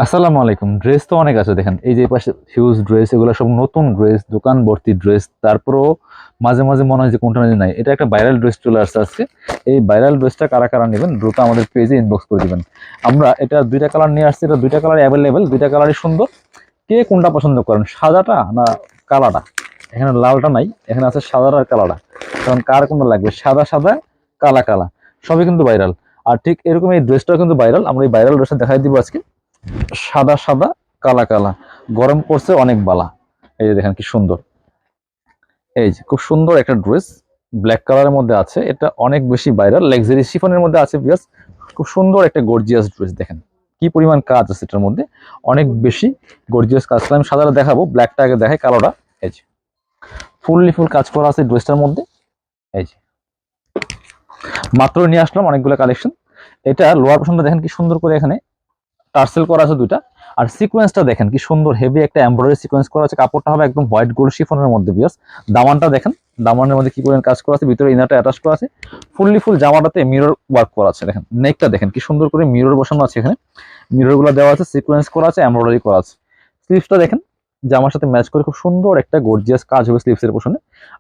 আসসালামু আলাইকুম। ড্রেস তো অনেক আছে দেখেন। এই যে পাশে হিউজ ড্রেস, এগুলো সব নতুন ড্রেস, দোকান ভর্তি ড্রেস। তারপরেও মাঝে মাঝে মনে হয় যে কোনটা নাই। এটা একটা ভাইরাল ড্রেস চলে আসছে আজকে। এই ভাইরাল ড্রেসটা কারা কারা নেবেন দ্রুত আমাদের পেজে ইনবক্স করে দিবেন। আমরা এটা দুইটা কালার নিয়ে আসছি, এটা দুইটা কালার অ্যাভেলেবেল, দুইটা কালারই সুন্দর। কে কোনটা পছন্দ করেন, সাদাটা না কালাটা? এখানে লালটা নাই, এখানে আছে সাদাটা আর কালাটা। কারণ কার কোনটা লাগবে, সাদা সাদা, কালা কালা, সবই কিন্তু ভাইরাল। আর ঠিক এরকম এই ড্রেসটাও কিন্তু ভাইরাল। আমরা এই ভাইরাল ড্রেসটা দেখাই দিব আজকে। সাদা সাদা, কালা কালা, গরম পড়ছে অনেক বালা। এই যে দেখেন কি সুন্দর, এই যে খুব সুন্দর একটা ড্রেস ব্ল্যাক কালারের মধ্যে আছে। এটা অনেক বেশি ভাইরাল, লাক্সারি শিফনের মধ্যে আছে বিয়াস। খুব সুন্দর একটা গর্জিয়াস ড্রেস, দেখেন কি পরিমাণ কাজ আছে এটার মধ্যে, অনেক বেশি গর্জিয়াস কাজ। আমি সাদাটা দেখাবো, ব্ল্যাকটা আগে দেখাই, কালোটা। এই যে ফুল কাজ করা আছে ড্রেসটার মধ্যে। এই যে মাত্র নিয়ে আসলাম অনেকগুলো কালেকশন। এটা লোয়ার পোর্শনটা দেখেন কি সুন্দর করে এখানে টার্সেল করা আছে দুইটা। আর সিকোয়েন্সটা দেখেন কি সুন্দর, হেভি একটা এমব্রয়ডারি সিকোয়েন্স করা আছে। কাপড়টা হবে একদম হোয়াইট গোল্ড শিফনের মধ্যে বিয়াস। দামানটা দেখেন, দামানের মধ্যে কি পরিমাণ কাজ করা আছে, ভিতরে ইনারটা অ্যাটাচ করা আছে। ফুল জামাটাতে মিরর ওয়ার্ক করা আছে। দেখেন নেকটা দেখেন কি সুন্দর করে মিরর বসানো আছে এখানে। মিরর গুলো দেওয়া আছে, সিকোয়েন্স করা আছে, এমব্রয়ডারি করা আছে। স্লিভসটা দেখেন, জামার সাথে ম্যাচ করে খুব সুন্দর একটা গর্জিয়াস কাজ হবে স্লিভসের পোষণে।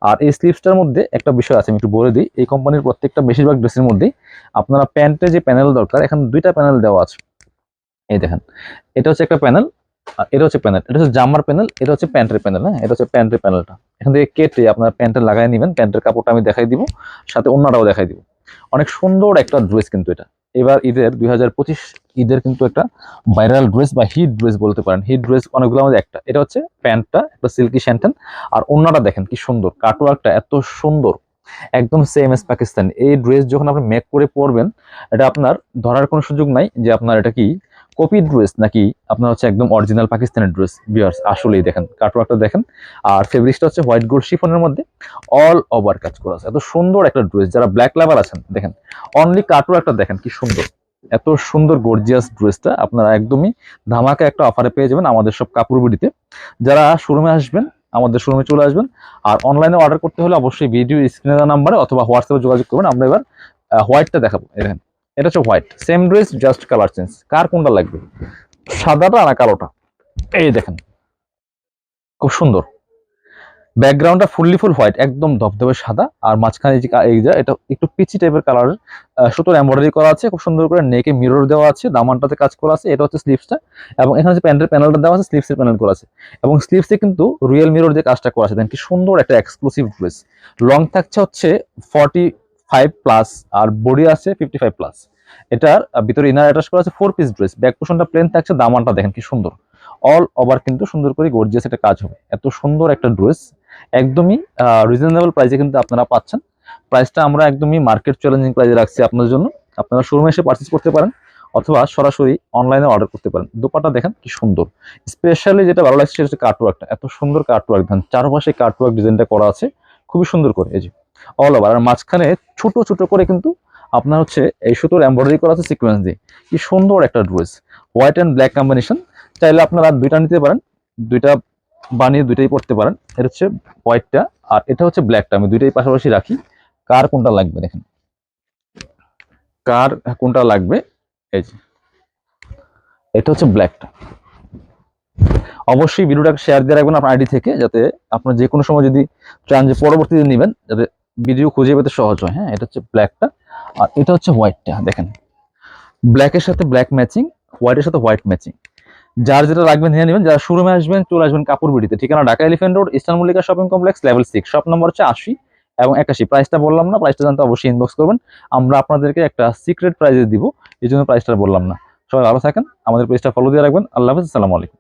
আর এই স্লিভসটার মধ্যে একটা বিষয় আছে, আমি একটু বলে দিই। এই কোম্পানির প্রত্যেকটা বেশিরভাগ ড্রেসের মধ্যেই আপনারা প্যান্টে যে প্যানেল দরকার, এখানে দুইটা প্যানেল দেওয়া আছে। এই দেখেন, এটা হচ্ছে একটা প্যানেল, আর এটা হচ্ছে প্যানেল। এটা হচ্ছে জামার প্যানেল, এটা হচ্ছে প্যান্টের প্যানেল। হ্যাঁ, এটা হচ্ছে প্যান্টের প্যানেলটা। এখান থেকে কেটে আপনার প্যান্টে লাগাই নেবেন। প্যান্টের কাপড়টা আমি দেখাই দিব, সাথে অন্যটাও দেখাই দিব। অনেক সুন্দর একটা ড্রেস কিন্তু এটা। এবার ঈদের 2025 ঈদের কিন্তু একটা ভাইরাল ড্রেস বা হিট ড্রেস বলতে পারেন। হিট ড্রেস অনেকগুলো মধ্যে একটা। এটা হচ্ছে প্যান্টটা, একটা সিল্কি স্যান্টেন। আর অন্যটা দেখেন কি সুন্দর, কাটওয়ার্কটা এত সুন্দর, একদম সেম এস পাকিস্তান। এই ড্রেস যখন আপনি মেক করে পরবেন, এটা আপনার ধরার কোনো সুযোগ নাই যে আপনার এটা কি কপি ড্রেস নাকি আপনার হচ্ছে একদম অরিজিনাল পাকিস্তানের ড্রেস। বিয়ার্স আসলেই দেখেন, কাটওয়ার্কটা দেখেন। আর ফেব্রিক্সটা হচ্ছে হোয়াইট গোল্ড শিফনের মধ্যে, অল ওভার কাজ করা আছে। এত সুন্দর একটা ড্রেস, যারা ব্ল্যাক লাভার আছেন দেখেন, অনলি কাটওয়ার্কটা দেখেন কি সুন্দর। এত সুন্দর গর্জিয়াস ড্রেসটা আপনারা একদমই ধামাকা একটা অফারে পেয়ে যাবেন আমাদের সব কাপড় বিডিতে। যারা শোরুমে আসবেন, আমাদের শোরুমে চলে আসবেন। আর অনলাইনে অর্ডার করতে হলে অবশ্যই ভিডিও স্ক্রিনে দেওয়া নাম্বারে অথবা হোয়াটসঅ্যাপে যোগাযোগ করবেন। আমরা এবার হোয়াইটটা দেখাবো। দেখেন, এটা হচ্ছে white, same dress just colour change. কার কোনটা লাগবে, সাদাটা না কালোটা? এই দেখেন খুব সুন্দর, ব্যাকগ্রাউন্ডটা ফুল হোয়াইট, একদম ধবধবে সাদা। আর মাঝখানে যে এই যে এটা একটু পিচি টাইপের কালারের সুতোর এমব্রয়ডারি করা আছে। খুব সুন্দর করে নেকে মিরর দেওয়া আছে, দামানটাতে কাজ করা আছে। এটা হচ্ছে স্লিভসটা, এবং এখানে যে প্যান্টের প্যানেলটা দেওয়া আছে, স্লিভসের প্যানেল করা আছে। এবং স্লিভসে কিন্তু রিয়েল মিরর দিয়ে কাজটা করা আছে। দেখেন কি সুন্দর একটা এক্সক্লুসিভ ড্রেস। লং থাকছে হচ্ছে 45+, আর বডি আছে 55+। এটার ভিতরে ইনার অ্যাটাচ করা আছে। 4 পিস ড্রেস, ব্যাক পোর্শনটা প্লেন থাকছে, দামানটা দেখেন কি সুন্দর, অল ওভার কিন্তু সুন্দর করে গর্জিয়াস একটা কাজ হবে। এত সুন্দর একটা ড্রেস একদমই রিজনেবল প্রাইসে কিন্তু আপনারা পাচ্ছেন। প্রাইসটা আমরা একদমই মার্কেট চ্যালেঞ্জিং প্রাইসে রাখছি আপনাদের জন্য। আপনারা শোরুমে এসে পারচেজ করতে পারেন অথবা সরাসরি অনলাইনে অর্ডার করতে পারেন। দোপাট্টা দেখেন কি সুন্দর, স্পেশালি যেটা ভালো লাগছে সেটা হচ্ছে কাটওয়ার্কটা। এত সুন্দর কাটওয়ার্ক, দেখেন চারপাশে কাটওয়ার্ক ডিজাইনটা করা আছে খুবই সুন্দর করে। এই যে অল ওভার, আর মাঝখানে ছোট ছোট করে কিন্তু আপনার হচ্ছে এই সুতোর এমব্রয়ডারি করা আছে সিকোয়েন্স দিয়ে। কি সুন্দর একটা dress, white and black combination. চাইলে আপনারা দুইটা নিতে পারেন, দুইটা বানিয়ে দুইটাই পড়তে পারেন। এটা হচ্ছে হোয়াইটটা, আর এটা হচ্ছে ব্ল্যাকটা। আমি দুইটাই পাশাপাশি রাখি। কার কোনটা লাগবে দেখেন, কার কোনটা লাগবে। এই যে এটা হচ্ছে ব্ল্যাকটা। অবশ্যই ভিডিওটা শেয়ার দিয়ে রাখবেন আপনার আইডি থেকে, যাতে আপনার যে কোনো সময় যদি চান যে পরবর্তীতে নেবেন, যাতে ভিডিও খুঁজে পেতে সহজ হয়। হ্যাঁ, এটা হচ্ছে ব্ল্যাকটা, আর এটা হচ্ছে হোয়াইটটা। দেখেন ব্ল্যাকের সাথে ব্ল্যাক ম্যাচিং, হোয়াইটের সাথে হোয়াইট ম্যাচিং। যার যেটা রাখবেন নিয়ে নেবেন। যারা শোরুমে আসবেন চলে আসবেন কাপড় বিডিতে, ঠিকানা Dhaka elephant road, eastern Mallika shopping complex, level 6, shop number হচ্ছে 80 এবং 81। প্রাইসটা বললাম না, প্রাইসটা জানতে অবশ্যই ইনবক্স করবেন। আমরা আপনাদেরকে একটা সিক্রেট প্রাইজে দিব, এই জন্য প্রাইসটা বললাম না। সবাই ভালো থাকেন, আমাদের পেজটা ফলো দিয়ে রাখবেন। আল্লাহ হাফেজ, আসসালামু আলাইকুম।